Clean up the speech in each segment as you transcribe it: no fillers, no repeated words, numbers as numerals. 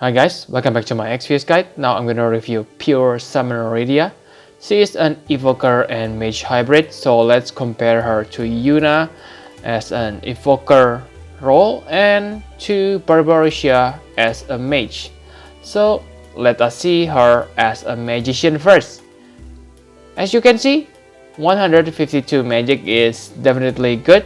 Hi guys, welcome back to my XPS guide. Now I'm gonna review Pure Summoner Rydia. She is an Evoker and Mage hybrid, so let's compare her to Yuna as an Evoker role and to Barbarisia as a Mage. So let us see her as a Magician first. As you can see, 152 magic is definitely good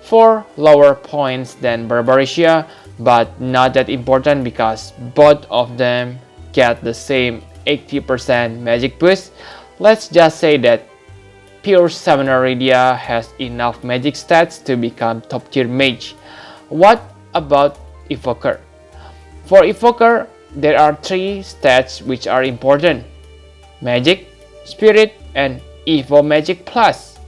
for lower points than Barbarisia, but not that important because both of them get the same 80% magic boost. Let's just say that Pure Summoner Rydia has enough magic stats to become top tier mage. What about Evoker? For Evoker, there are 3 stats which are important: Magic, Spirit, and Evo Magic Plus.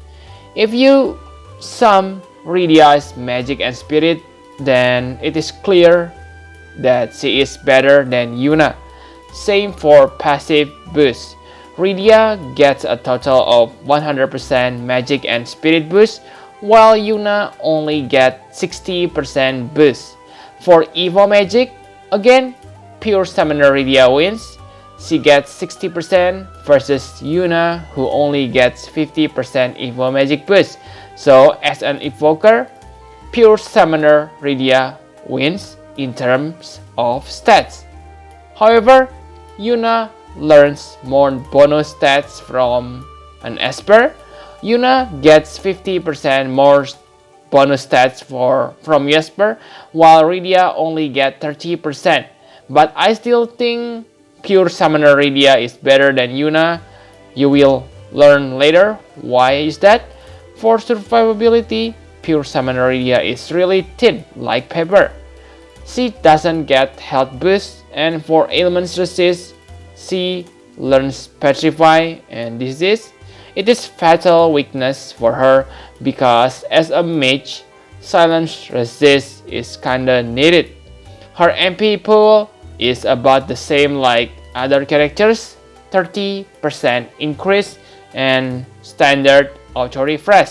If you sum Rydia's Magic and Spirit, then it is clear that she is better than Yuna. Same for passive boost. Rydia gets a total of 100% Magic and Spirit boost, while Yuna only gets 60% boost. For Evo Magic, again, Pure Summoner Rydia wins. She gets 60% versus Yuna, who only gets 50% Evo Magic boost. So as an Evoker, Pure Summoner Rydia wins in terms of stats. However, Yuna learns more bonus stats from an Esper. Yuna gets 50% more bonus stats from Esper, while Rydia only gets 30%. But I still think Pure Summoner Rydia is better than Yuna. You will learn later why is that. For survivability, Pure Summoner Rydia is really thin, like paper. She doesn't get health boost, and for ailments resist, she learns Petrify and Disease. It is fatal weakness for her because as a mage, silence resist is kinda needed. Her MP pool is about the same like other characters, 30% increase and standard auto refresh.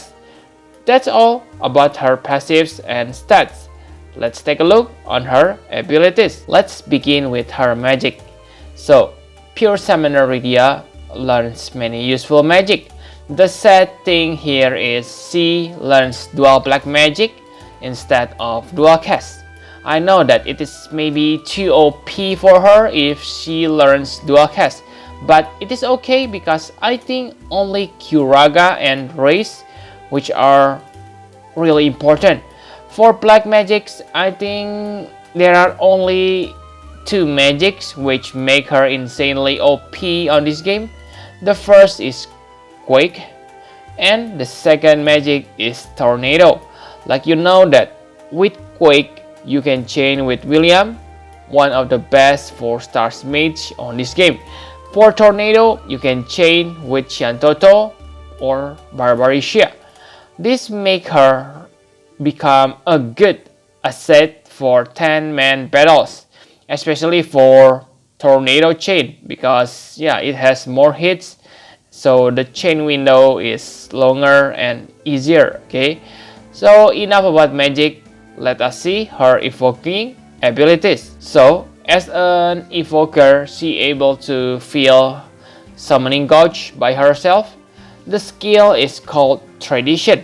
That's all about her passives and stats. Let's take a look on her abilities. Let's begin with her magic. So, Pure Summoner Rydia learns many useful magic. The sad thing here is she learns dual black magic instead of dual cast. I know that it is maybe too OP for her if she learns dual cast, but it is okay because I think only Curaga and Race which are really important. For black magics, I think there are only 2 magics which make her insanely OP on this game. The first is Quake, and the second magic is Tornado. Like you know that with Quake, you can chain with William, one of the best 4-star mages on this game. For Tornado, you can chain with Shantoto or Barbarisia. This makes her become a good asset for 10-man battles, especially for Tornado Chain because it has more hits, so the chain window is longer and easier. Okay, so enough about magic. Let us see her evoking abilities. So as an evoker, she able to feel summoning gauge by herself. The skill is called Tradition.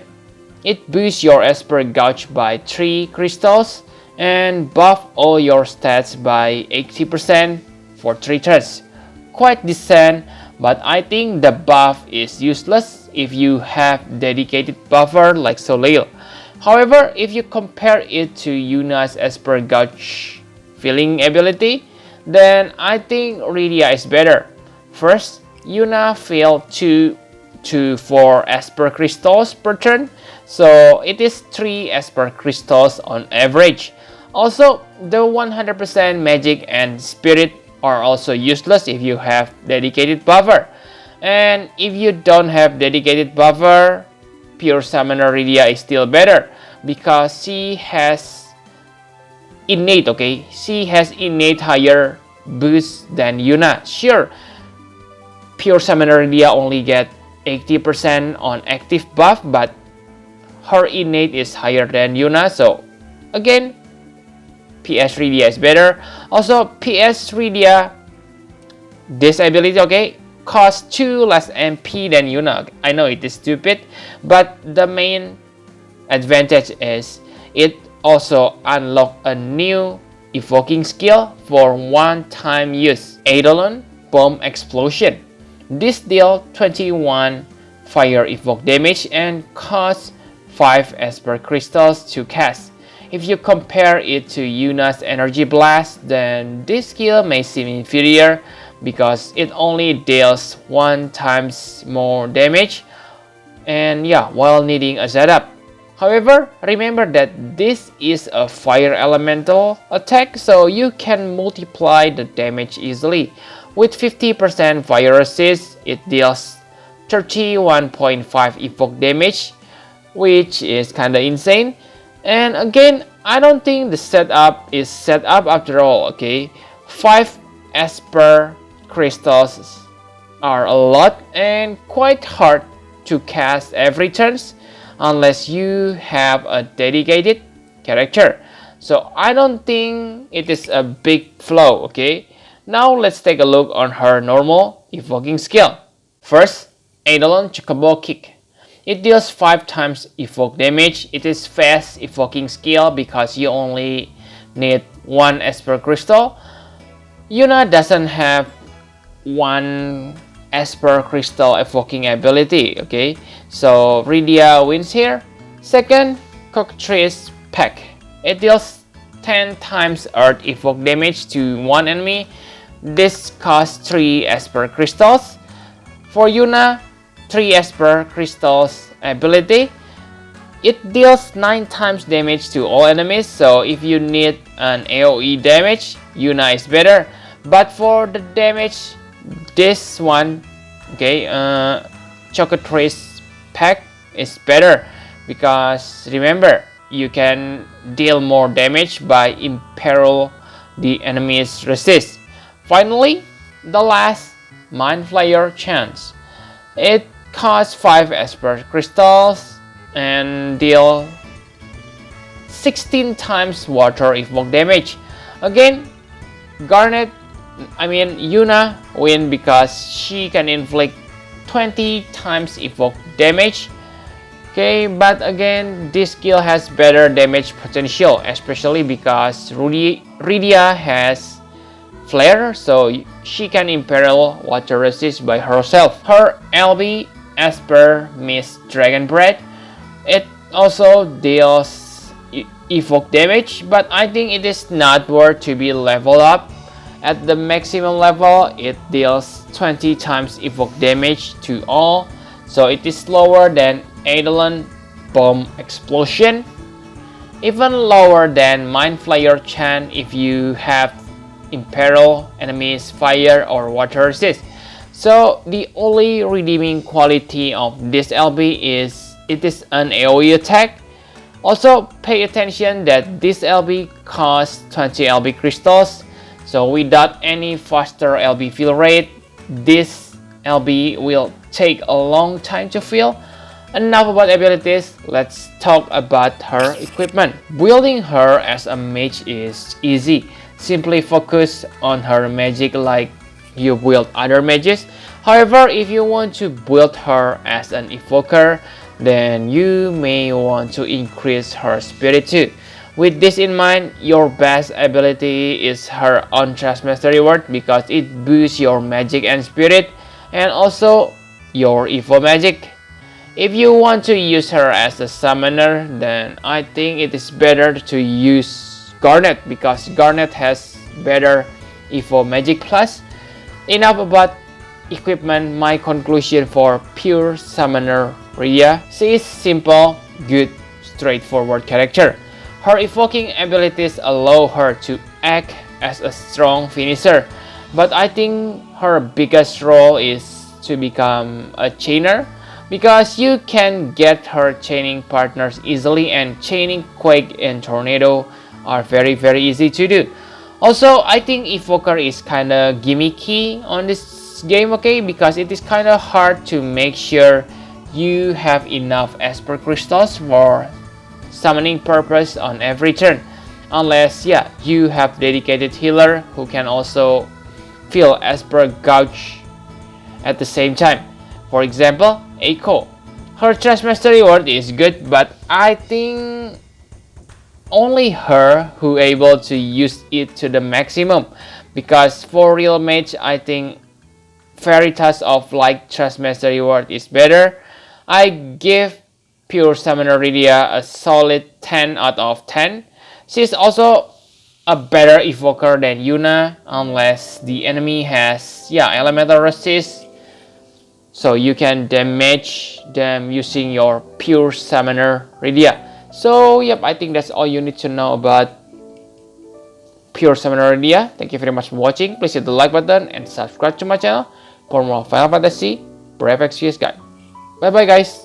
It boosts your Esper gauge by 3 crystals and buff all your stats by 80% for 3 turns. Quite decent, but I think the buff is useless if you have dedicated buffer like Soleil. However, if you compare it to Yuna's Esper gauge filling ability, then I think Rydia is better. First, Yuna filled 2 to 4 Esper crystals per turn, so it is 3 Esper crystals on average. Also, the 100% magic and spirit are also useless if you have dedicated buffer. And if you don't have dedicated buffer, Pure Summoner Rydia is still better because she has innate, okay? She has innate higher boost than Yuna. Sure, Pure Summoner Rydia only get 80% on active buff, but her innate is higher than Yuna, so again, PS Rydia is better. Also, PS Rydia, this ability, okay, costs 2 less MP than Yuna. I know it is stupid, but the main advantage is it also unlocks a new evoking skill for one-time use, Eidolon Bomb Explosion. This deals 21 fire evoke damage and costs 5 Esper crystals to cast. If you compare it to Yuna's Energy Blast, then this skill may seem inferior because it only deals 1 times more damage and while needing a setup. However, remember that this is a fire elemental attack, so you can multiply the damage easily. With 50% fire resist, it deals 31.5 evoke damage, which is kinda insane. And again, I don't think the setup is set up after all, okay? 5 Esper crystals are a lot and quite hard to cast every turn unless you have a dedicated character. So I don't think it is a big flaw, okay? Now let's take a look on her normal evoking skill. First, Eidolon Chocobo Kick. It deals 5 times evoke damage. It is fast evoking skill because you only need 1 Esper crystal. Yuna doesn't have 1 Esper crystal evoking ability, okay? So Rydia wins here. Second, Cockatrice Peck. It deals 10 times earth evoke damage to 1 enemy. This costs 3 Esper crystals. For Yuna, 3 Esper crystals ability. It deals 9 times damage to all enemies, so if you need an AoE damage, Yuna is better. But for the damage, this one, okay, Cockatrice Peck is better because remember, you can deal more damage by imperil the enemy's resist. Finally, the last, Mind Flayer Chance. It costs 5 Esper crystals and deal 16 times water evoke damage. Again, Yuna win because she can inflict 20 times evoke damage. Okay, but again, this skill has better damage potential, especially because Rydia has flare, so she can imperil water resist by herself. Her LB Esper Mist Dragon Breath, it also deals evoke damage, but I think it is not worth to be leveled up. At the maximum level, it deals 20 times evoke damage to all, so it is lower than Eidolon Bomb Explosion, even lower than Mind Flayer Chan if you have imperil enemies fire or water resist. So the only redeeming quality of this LB is it is an AoE attack. Also pay attention that this LB costs 20 LB crystals, so without any faster LB fill rate, this LB will take a long time to fill. Enough about abilities, let's talk about her equipment. Building her as a mage is easy. Simply focus on her magic like you build other mages. However, if you want to build her as an evoker, then you may want to increase her spirit too. With this in mind, your best ability is her on-trust mastery word because it boosts your magic and spirit and also your evo magic. If you want to use her as a summoner, then I think it is better to use Garnet because Garnet has better evo magic plus. Enough about equipment. My conclusion for pure summoner Rydia. She is simple, good, straightforward character. Her evoking abilities allow her to act as a strong finisher, but I think her biggest role is to become a chainer because you can get her chaining partners easily, and chaining Quake and Tornado are very easy to do. Also, I think evoker is kinda gimmicky on this game, okay, because it is kinda hard to make sure you have enough Esper crystals for summoning purpose on every turn. unless you have dedicated healer who can also fill Esper Gouge at the same time. For example, Echo. Her Trash Mastery word is good, but I think only her who able to use it to the maximum, because for real mage I think Veritas of like Trash Mastery word is better. I give Pure Summoner Rydia a solid 10 out of 10. She's also a better evoker than Yuna, unless the enemy has elemental resist, so you can damage them using your Pure Summoner Rydia. So I think that's all you need to know about Pure Summoner Rydia. Thank you very much for watching. Please hit the like button and subscribe to my channel for more Final Fantasy Brave Exvius guide. Bye bye guys.